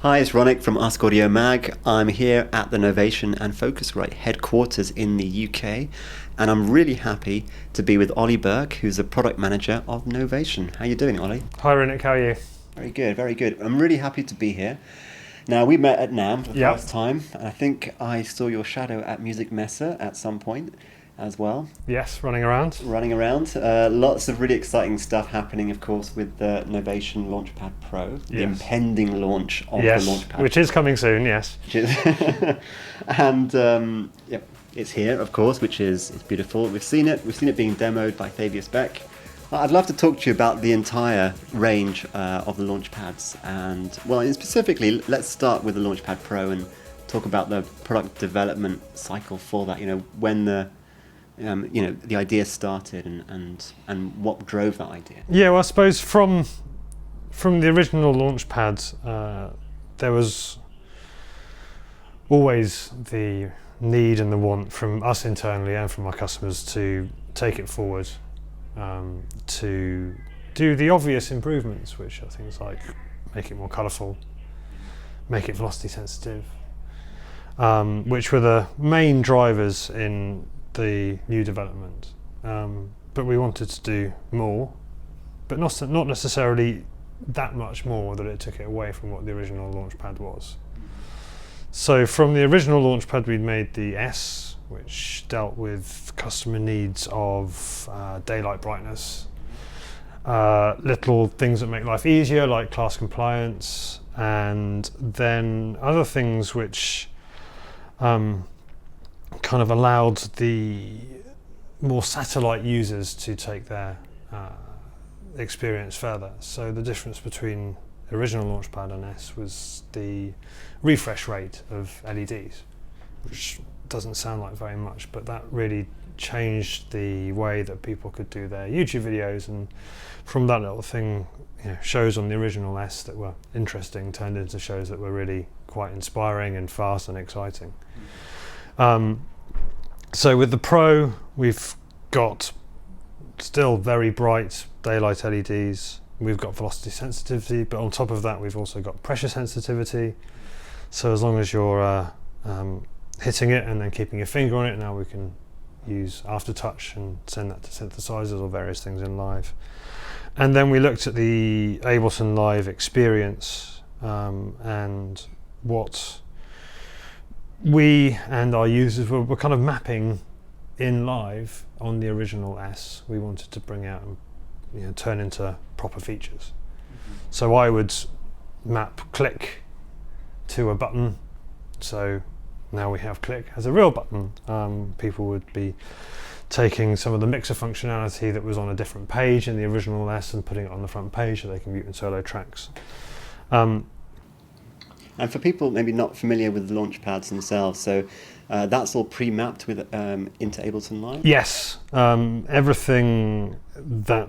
Hi, it's Ronick from Ask.Audio Mag. I'm here at the Novation and Focusrite headquarters in the UK, and I'm really happy to be with Olly Burke, who's the product manager of Novation. How are you doing, Olly? Hi Ronick, how are you? Very good, very good. I'm really happy to be here. Now, we met at NAMM for the first time, and I think I saw your shadow at Music Messe at some point as well. Yes, running around. Lots of really exciting stuff happening, of course, with the Novation Launchpad Pro, the impending launch of the Launchpad. Which is coming soon, yes. And it's here, of course, which is beautiful. We've seen it being demoed by Fabius Beck. I'd love to talk to you about the entire range of the Launchpads, and specifically, let's start with the Launchpad Pro and talk about the product development cycle for that. When the idea started and what drove that idea. Yeah, well, I suppose from the original Launchpad, there was always the need and the want from us internally and from our customers to take it forward, to do the obvious improvements, which are things like make it more colourful, make it velocity sensitive, which were the main drivers in the new development, but we wanted to do more, but not necessarily that much more that it took it away from what the original Launchpad was. So from the original Launchpad we'd made the S, which dealt with customer needs of daylight brightness, little things that make life easier like class compliance, and then other things which kind of allowed the more satellite users to take their experience further. So the difference between the original Launchpad and S was the refresh rate of LEDs, which doesn't sound like very much, but that really changed the way that people could do their YouTube videos, and from that little thing, shows on the original S that were interesting turned into shows that were really quite inspiring and fast and exciting. So with the Pro, we've got still very bright daylight LEDs. We've got velocity sensitivity, but on top of that, we've also got pressure sensitivity. So as long as you're hitting it and then keeping your finger on it, now we can use aftertouch and send that to synthesizers or various things in live. And then we looked at the Ableton Live experience and what we and our users were kind of mapping in live on the original S. We wanted to bring out and turn into proper features. So I would map click to a button. So now we have click as a real button. People would be taking some of the mixer functionality that was on a different page in the original S and putting it on the front page so they can mute and solo tracks. And for people maybe not familiar with the Launchpads themselves, so that's all pre-mapped with into Ableton Live? Yes, everything that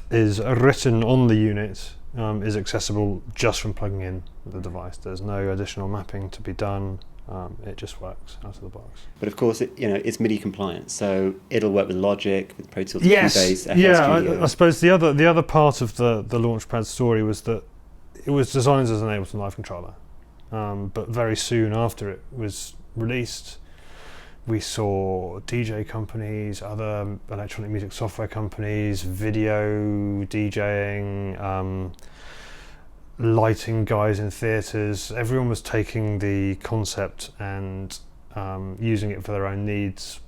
is written on the unit is accessible just from plugging in the device. There's no additional mapping to be done. It just works out of the box. But of course, it's MIDI compliant, so it'll work with Logic, with Pro Tools, Cubase, FL Studio. I suppose the other part of the Launchpad story was that it was designed as an Ableton Live controller. But very soon after it was released, we saw DJ companies, other electronic music software companies, video DJing, lighting guys in theatres. Everyone was taking the concept and using it for their own needs.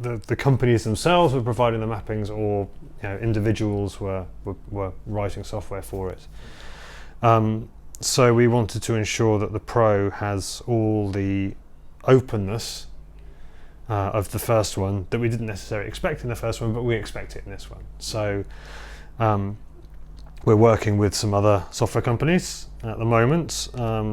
The companies themselves were providing the mappings, or individuals were writing software for it. So we wanted to ensure that the Pro has all the openness of the first one that we didn't necessarily expect in the first one, but we expect it in this one. So we're working with some other software companies at the moment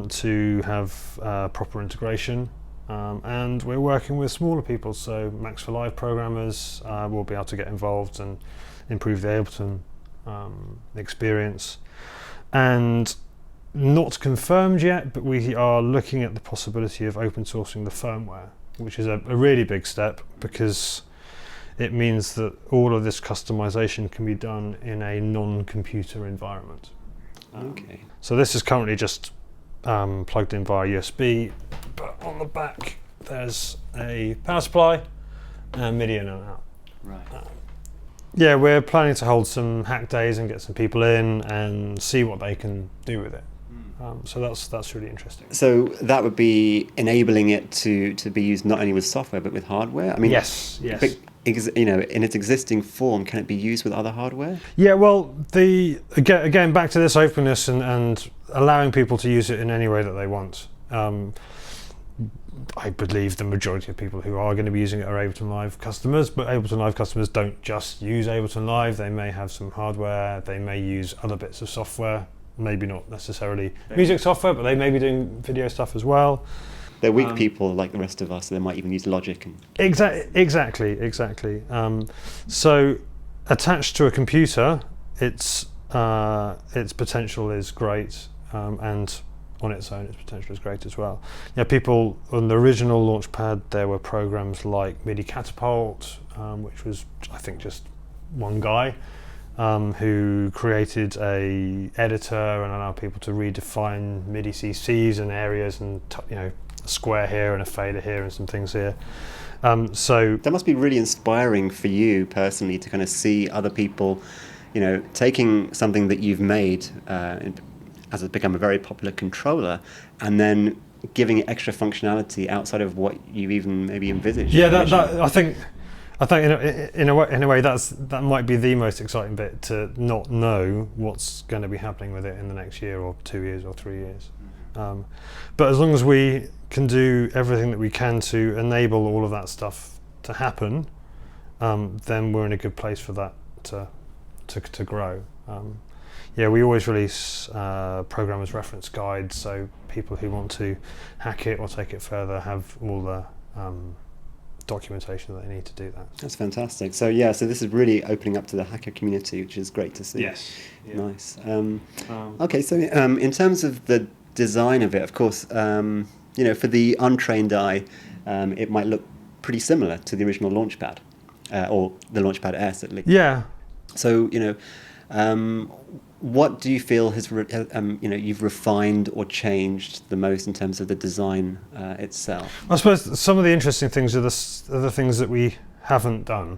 to have proper integration, and we're working with smaller people, so Max for Live programmers will be able to get involved and improve the Ableton experience. And not confirmed yet, but we are looking at the possibility of open sourcing the firmware, which is a really big step, because it means that all of this customization can be done in a non-computer environment. Okay. So this is currently just plugged in via USB, but on the back there's a power supply and MIDI in and out. Right. Yeah, we're planning to hold some hack days and get some people in and see what they can do with it. So that's really interesting. So that would be enabling it to be used not only with software but with hardware. I mean, Yes. but, in its existing form, can it be used with other hardware? Yeah, well, again back to this openness and allowing people to use it in any way that they want. I believe the majority of people who are going to be using it are Ableton Live customers, but Ableton Live customers don't just use Ableton Live. They may have some hardware, they may use other bits of software, maybe not necessarily music software, but they may be doing video stuff as well. They're weak people like the rest of us, so they might even use Logic. Exactly. So attached to a computer, its potential is great, and on its own, its potential is great as well. Yeah, people on the original Launchpad, there were programs like MIDI Catapult, which was, I think, just one guy who created a editor and allowed people to redefine MIDI CCs and areas and a square here and a fader here and some things here. So that must be really inspiring for you personally to kind of see other people, taking something that you've made as it's become a very popular controller, and then giving it extra functionality outside of what you even maybe envisaged. Yeah, that I think in a way that might be the most exciting bit, to not know what's going to be happening with it in the next year or 2 years or 3 years. But as long as we can do everything that we can to enable all of that stuff to happen, then we're in a good place for that to grow. Yeah, we always release programmers reference guides, so people who want to hack it or take it further have all the documentation that they need to do that. That's fantastic. So so this is really opening up to the hacker community, which is great to see. Yes. Yeah. Nice. Okay, so in terms of the design of it, of course, for the untrained eye, it might look pretty similar to the original Launchpad, or the Launchpad S at least. Yeah. So, what do you feel has you've refined or changed the most in terms of the design itself? I suppose some of the interesting things are the things that we haven't done.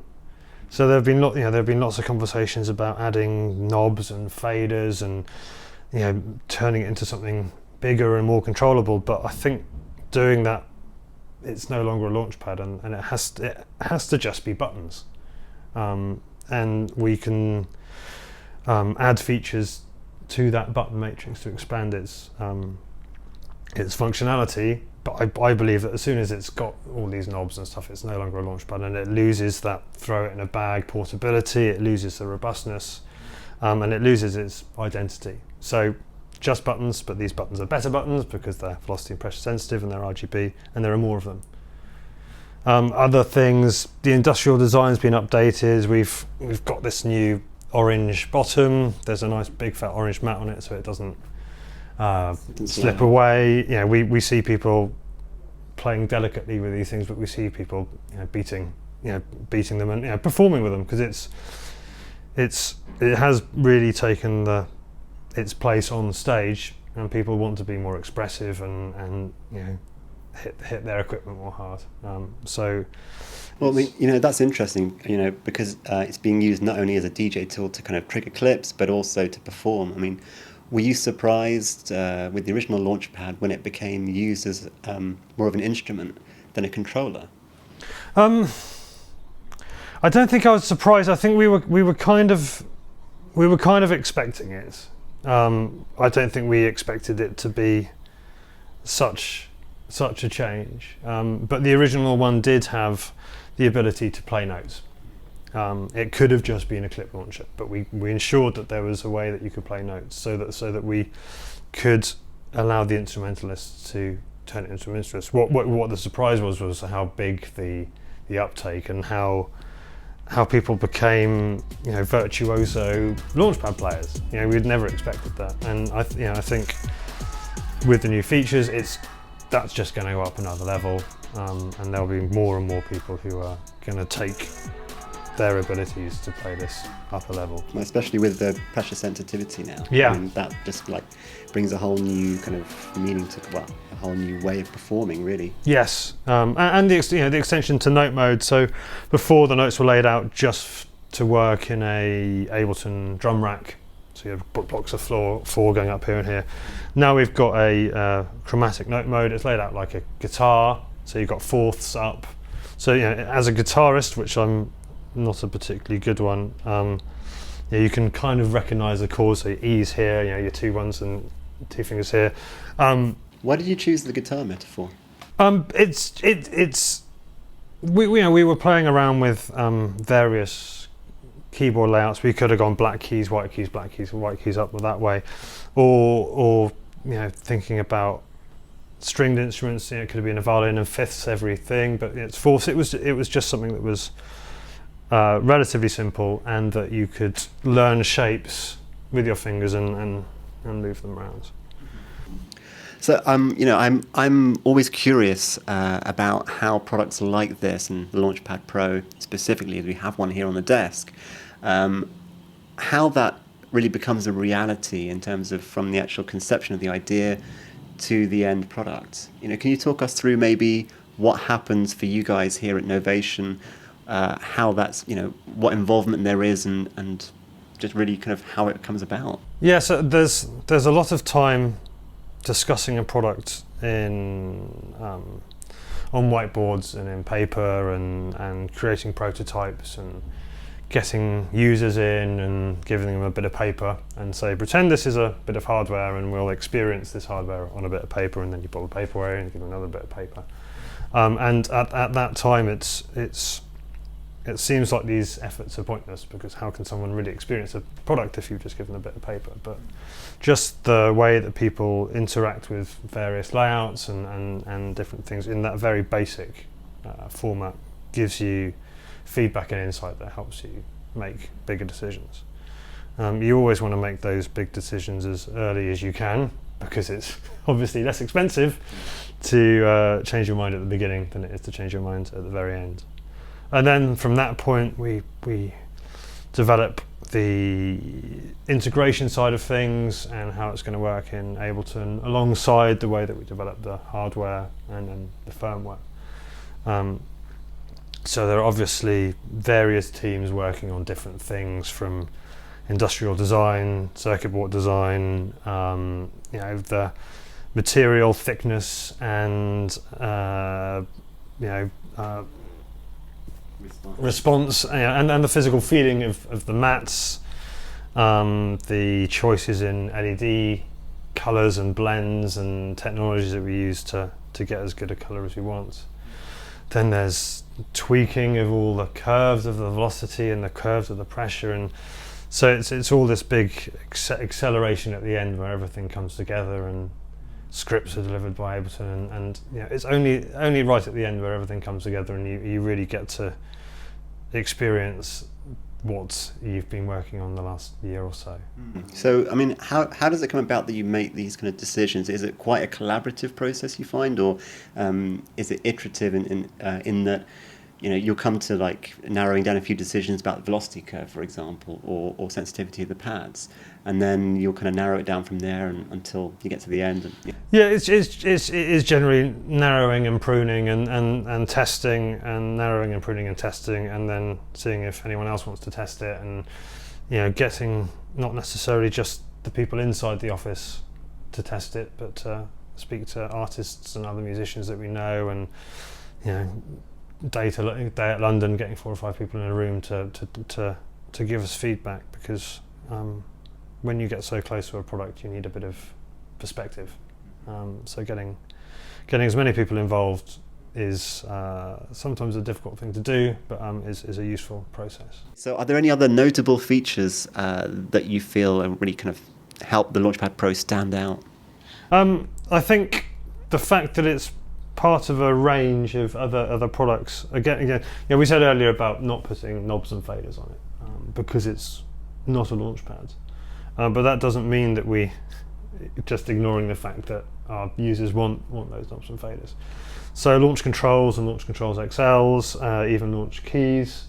So there have been lots of conversations about adding knobs and faders and turning it into something bigger and more controllable. But I think doing that, it's no longer a Launchpad, and it has to just be buttons, and we can add features to that button matrix to expand its functionality. But I believe that as soon as it's got all these knobs and stuff, it's no longer a Launchpad, and it loses that throw it in a bag portability, it loses the robustness, and it loses its identity. So just buttons, but these buttons are better buttons because they're velocity and pressure sensitive and they're RGB, and there are more of them. Other things, the industrial design's been updated. We've got this new orange bottom. There's a nice big fat orange mat on it, so it doesn't slip away. We see people playing delicately with these things, but we see people beating them and performing with them, because it has really taken its place on stage, and people want to be more expressive and hit their equipment more hard. Well, that's interesting, because it's being used not only as a DJ tool to kind of trigger clips, but also to perform. I mean, were you surprised with the original Launchpad when it became used as more of an instrument than a controller? I don't think I was surprised. I think we were kind of expecting it. I don't think we expected it to be such a change. But the original one did have the ability to play notes. It could have just been a clip launcher, but we ensured that there was a way that you could play notes, so that we could allow the instrumentalists to turn it into an instrument. What the surprise was how big the uptake and how people became virtuoso Launchpad players. We'd never expected that, and I think with the new features, that's just going to go up another level, and there'll be more and more people who are going to take their abilities to play this up a level. Especially with the pressure sensitivity now. Yeah. I mean, that just like brings a whole new kind of meaning to, well, a whole new way of performing, really. Yes, and the extension to note mode. So before, the notes were laid out just to work in a Ableton drum rack. So you have blocks of four going up here and here. Now we've got a chromatic note mode. It's laid out like a guitar. So you've got fourths up. So as a guitarist, which I'm not a particularly good one, you can kind of recognise the chords. So your E's here, your 2 1s and 2 fingers here. Why did you choose the guitar metaphor? We were playing around with various keyboard layouts. We could have gone black keys, white keys, black keys, white keys up that way, or thinking about stringed instruments. It could have been a violin and fifths everything, but it's fourths. It was just something that was relatively simple, and that you could learn shapes with your fingers and move them around. So I'm always curious about how products like this, and the Launchpad Pro specifically, as we have one here on the desk, how that really becomes a reality in terms of from the actual conception of the idea to the end product. Can you talk us through maybe what happens for you guys here at Novation, how that's what involvement there is, and just really kind of how it comes about? Yeah, so there's a lot of time discussing a product on whiteboards and in paper, and creating prototypes and getting users in and giving them a bit of paper and say, pretend this is a bit of hardware and we'll experience this hardware on a bit of paper, and then you pull the paper away and give them another bit of paper. And at that time it seems like these efforts are pointless, because how can someone really experience a product if you've just given a bit of paper? But just the way that people interact with various layouts and different things in that very basic format gives you feedback and insight that helps you make bigger decisions. You always want to make those big decisions as early as you can, because it's obviously less expensive to change your mind at the beginning than it is to change your mind at the very end. And then from that point, we develop the integration side of things and how it's going to work in Ableton, alongside the way that we develop the hardware and the firmware. So there are obviously various teams working on different things, from industrial design, circuit board design, the material thickness and response, and the physical feeling of the mats, the choices in LED colours and blends and technologies that we use to get as good a colour as we want. Then there's tweaking of all the curves of the velocity and the curves of the pressure, and so it's all this big acceleration at the end where everything comes together and scripts are delivered by Ableton, and it's only right at the end where everything comes together and you really get to experience what you've been working on the last year or so. So, I mean, how does it come about that you make these kind of decisions? Is it quite a collaborative process, you find, or is it iterative in that you'll come to like narrowing down a few decisions about the velocity curve, for example, or sensitivity of the pads, and then you'll kind of narrow it down from there until you get to the end? It is generally narrowing and pruning and testing, and narrowing and pruning and testing, and then seeing if anyone else wants to test it, and getting not necessarily just the people inside the office to test it, but speak to artists and other musicians that we know, and day at London, getting 4 or 5 people in a room to give us feedback, because when you get so close to a product, you need a bit of perspective. So getting as many people involved is sometimes a difficult thing to do, but is a useful process. So are there any other notable features that you feel really kind of help the Launchpad Pro stand out? I think the fact that it's part of a range of other products. Again, we said earlier about not putting knobs and faders on it because it's not a Launchpad, but that doesn't mean that we just ignoring the fact that our users want those knobs and faders. So launch controls and launch controls XLs, even launch keys.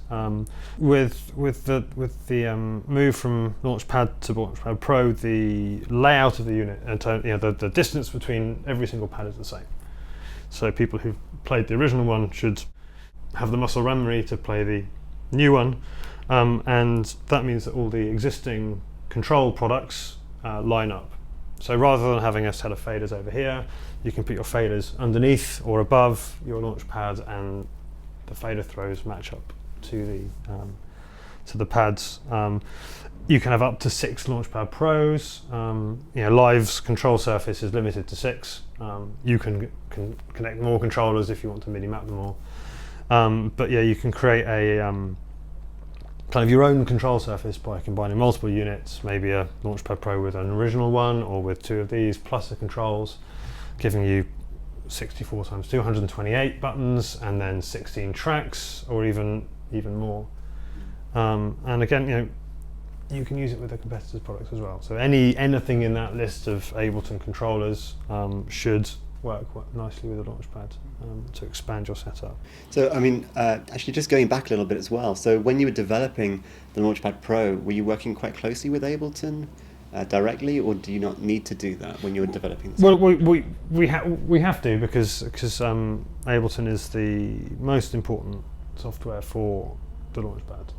With the move from Launchpad to Launchpad Pro, the layout of the unit and the distance between every single pad is the same. So people who've played the original one should have the muscle memory to play the new one, and that means that all the existing control products line up. So rather than having a set of faders over here, you can put your faders underneath or above your Launchpad, and the fader throws match up to the pads. You can have up to 6 Launchpad Pros. Live's control surface is limited to 6. You can connect more controllers if you want to MIDI map them all. But yeah, you can create a kind of your own control surface by combining multiple units, maybe a Launchpad Pro with an original one, or with 2 of these plus the controls, giving you 64 times 228 buttons, and then 16 tracks, or even more. And again, you can use it with the competitors' products as well. So anything in that list of Ableton controllers should work nicely with a Launchpad to expand your setup. So, I mean, actually just going back a little bit as well, so when you were developing the Launchpad Pro, were you working quite closely with Ableton directly, or do you not need to do that when you were developing this? Well, we have to, because Ableton is the most important software for the Launchpad.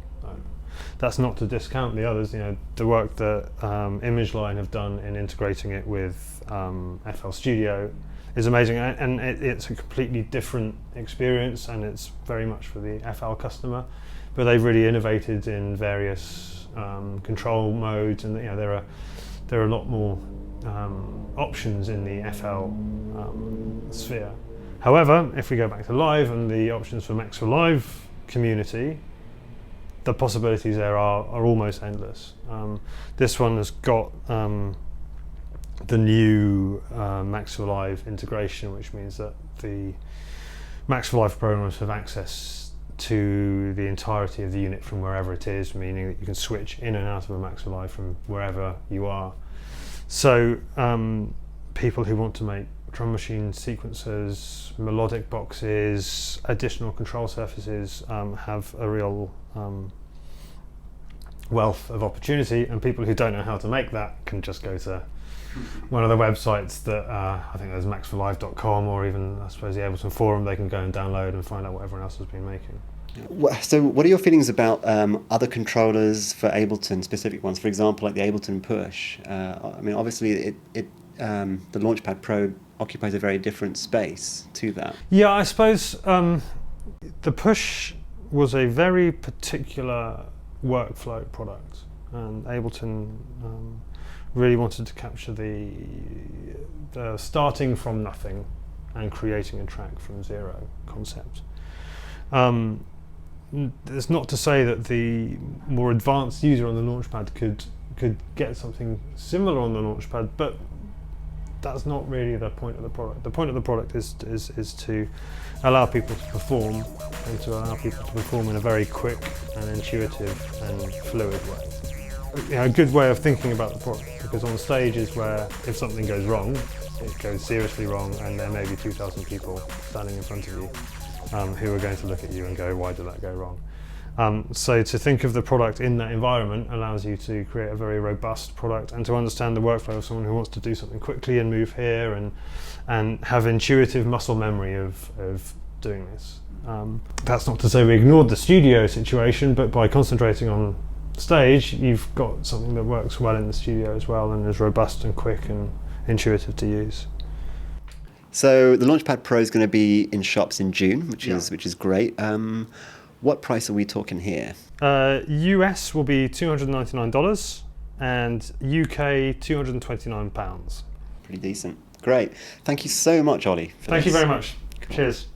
That's not to discount the others. The work that ImageLine have done in integrating it with FL Studio is amazing, and it's a completely different experience, and it's very much for the FL customer. But they've really innovated in various control modes, and there are a lot more options in the FL sphere. However, if we go back to Live and the options for Max for Live community, the possibilities there are almost endless. This one has got the new Max for Live integration, which means that the Max for Live programmers have access to the entirety of the unit from wherever it is, meaning that you can switch in and out of a Max for Live from wherever you are. So people who want to make drum machine sequencers, melodic boxes, additional control surfaces have a real wealth of opportunity, and people who don't know how to make that can just go to one of the websites that I think there's maxforlive.com, or even I suppose the Ableton forum. They can go and download and find out what everyone else has been making. So what are your feelings about other controllers for Ableton, specific ones, for example like the Ableton Push? I mean, obviously the Launchpad Pro occupies a very different space to that. Yeah, I suppose the Push was a very particular workflow product, and Ableton really wanted to capture the starting from nothing and creating a track from zero concept. It's not to say that the more advanced user on the Launchpad could get something similar on the Launchpad, but that's not really the point of the product. The point of the product is to allow people to perform, and to allow people to perform in a very quick and intuitive and fluid way. A good way of thinking about the product, because on stages where if something goes wrong, it goes seriously wrong, and there may be 2,000 people standing in front of you who are going to look at you and go, why did that go wrong? So to think of the product in that environment allows you to create a very robust product, and to understand the workflow of someone who wants to do something quickly and move here and have intuitive muscle memory of doing this. That's not to say we ignored the studio situation, but by concentrating on stage, you've got something that works well in the studio as well, and is robust and quick and intuitive to use. So the Launchpad Pro is going to be in shops in June, which is great. What price are we talking here? US will be $299 and UK £229. Pretty decent. Great. Thank you so much, Olly. Thank you very much. Cheers.